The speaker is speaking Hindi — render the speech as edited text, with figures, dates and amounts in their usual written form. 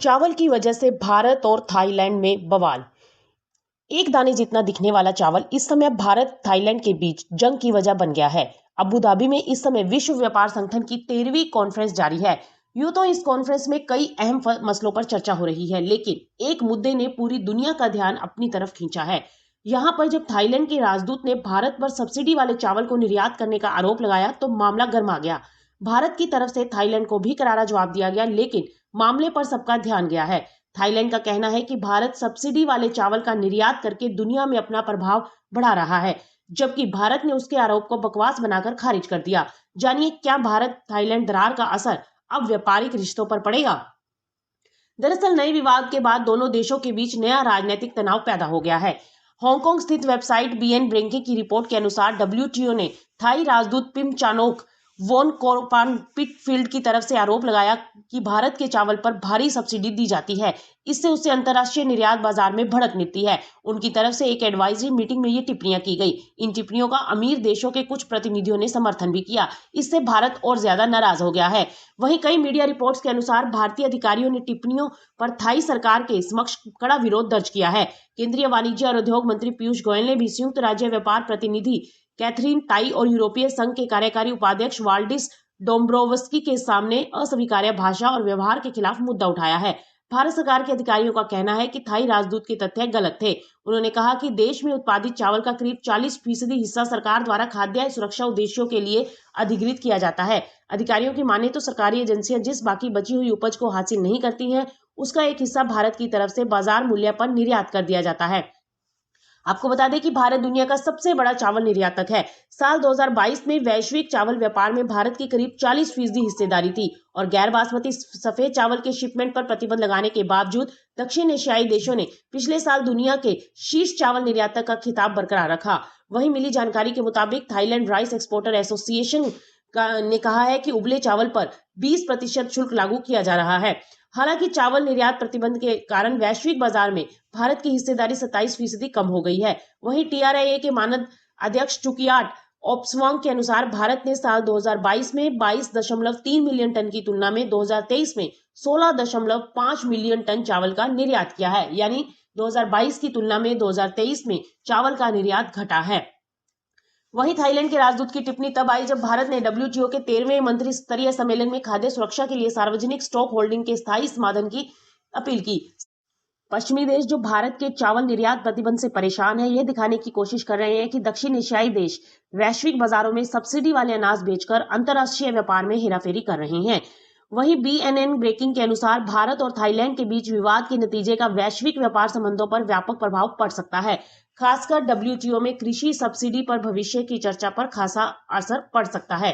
चावल की वजह से भारत और थाईलैंड में बवाल। एक दाने जितना दिखने वाला चावल इस समय भारत थाईलैंड के बीच जंग की वजह बन गया है। अबू धाबी में इस समय विश्व व्यापार संगठन की 13वीं कॉन्फ्रेंस जारी है। यूं तो इस कॉन्फ्रेंस में कई अहम मसलों पर चर्चा हो रही है, लेकिन एक मुद्दे ने पूरी दुनिया का ध्यान अपनी तरफ खींचा है। यहाँ पर जब थाईलैंड के राजदूत ने भारत पर सब्सिडी वाले चावल को निर्यात करने का आरोप लगाया तो मामला गर्मा गया। भारत की तरफ से थाईलैंड को भी करारा जवाब दिया गया, लेकिन मामले पर सबका ध्यान गया है। थाईलैंड का कहना है कि भारत सब्सिडी वाले चावल का निर्यात करके दुनिया में अपना प्रभाव बढ़ा रहा है, जबकि भारत ने उसके आरोप को बकवास बनाकर खारिज कर दिया। जानिए क्या भारत थाईलैंड दरार का असर अब व्यापारिक रिश्तों पर पड़ेगा। दरअसल नए विवाद के बाद दोनों देशों के बीच नया राजनीतिक तनाव पैदा हो गया है। हांगकांग स्थित वेबसाइट बीएन ब्रेंके की रिपोर्ट के अनुसार डब्ल्यूटीओ ने थाई राजदूत पिम चानोक वोन कोरपान पिटफील्ड की तरफ से आरोप लगाया कि भारत के चावल पर भारी सब्सिडी दी जाती है। इससे उससे अंतर्राष्ट्रीय निर्यात बाजार में भड़क मिलती है। उनकी तरफ से एक एडवाइजरी मीटिंग में ये टिप्पणियां की गई। इन टिप्पणियों का अमीर देशों के कुछ प्रतिनिधियों ने समर्थन भी किया। इससे भारत और ज्यादा नाराज हो गया है। वहीं कई मीडिया रिपोर्ट्स के अनुसार भारतीय अधिकारियों ने टिप्पणियों पर थाई सरकार के समक्ष कड़ा विरोध दर्ज किया है। केंद्रीय वाणिज्य और उद्योग मंत्री पीयूष गोयल ने भी संयुक्त राज्य व्यापार प्रतिनिधि कैथरीन ताई और यूरोपीय संघ के कार्यकारी उपाध्यक्ष वाल्डिस डोम्ब्रोवस्की के सामने अस्वीकार्य भाषा और व्यवहार के खिलाफ मुद्दा उठाया है। भारत सरकार के अधिकारियों का कहना है कि थाई राजदूत के तथ्य गलत थे। उन्होंने कहा कि देश में उत्पादित चावल का करीब 40% हिस्सा सरकार द्वारा खाद्य सुरक्षा उद्देश्यों के लिए अधिग्रहित किया जाता है। अधिकारियों की माने तो सरकारी एजेंसियां जिस बाकी बची हुई उपज को हासिल नहीं करती हैं, उसका एक हिस्सा भारत की तरफ से बाजार मूल्य पर निर्यात कर दिया जाता है। आपको बता दें कि भारत दुनिया का सबसे बड़ा चावल निर्यातक है। साल 2022 में वैश्विक चावल व्यापार में भारत की करीब 40% हिस्सेदारी थी और गैर बासमती सफेद चावल के शिपमेंट पर प्रतिबंध लगाने के बावजूद दक्षिण एशियाई देशों ने पिछले साल दुनिया के शीर्ष चावल निर्यातक का खिताब बरकरार रखा। वहीं मिली जानकारी के मुताबिक थाईलैंड राइस एक्सपोर्टर एसोसिएशन ने कहा है कि उबले चावल पर 20% शुल्क लागू किया जा रहा है। हालांकि चावल निर्यात प्रतिबंध के कारण वैश्विक बाजार में भारत की हिस्सेदारी 27% कम हो गई है। वहीं टीआरआईए के मानद अध्यक्ष टुकियाट ओप्सवांग के अनुसार भारत ने साल 2022 में 22.3 मिलियन टन की तुलना में 2023 में 16.5 मिलियन टन चावल का निर्यात किया है। यानी 2022 की तुलना में 2023 में चावल का निर्यात घटा है। वहीं थाईलैंड के राजदूत की टिप्पणी तब आई जब भारत ने डब्ल्यूटीओ के 13वें मंत्री स्तरीय सम्मेलन में खाद्य सुरक्षा के लिए सार्वजनिक स्टॉक होल्डिंग के स्थायी समाधान की अपील की। पश्चिमी देश जो भारत के चावल निर्यात प्रतिबंध से परेशान है, यह दिखाने की कोशिश कर रहे हैं कि दक्षिण एशियाई देश वैश्विक बाजारों में सब्सिडी वाले अनाज बेचकर अंतर्राष्ट्रीय व्यापार में हेराफेरी कर रहे हैं। वहीं बीएनएन ब्रेकिंग के अनुसार भारत और थाईलैंड के बीच विवाद के नतीजे का वैश्विक व्यापार संबंधों पर व्यापक प्रभाव पड़ सकता है। खासकर डब्ल्यूटीओ में कृषि सब्सिडी पर भविष्य की चर्चा पर खासा असर पड़ सकता है।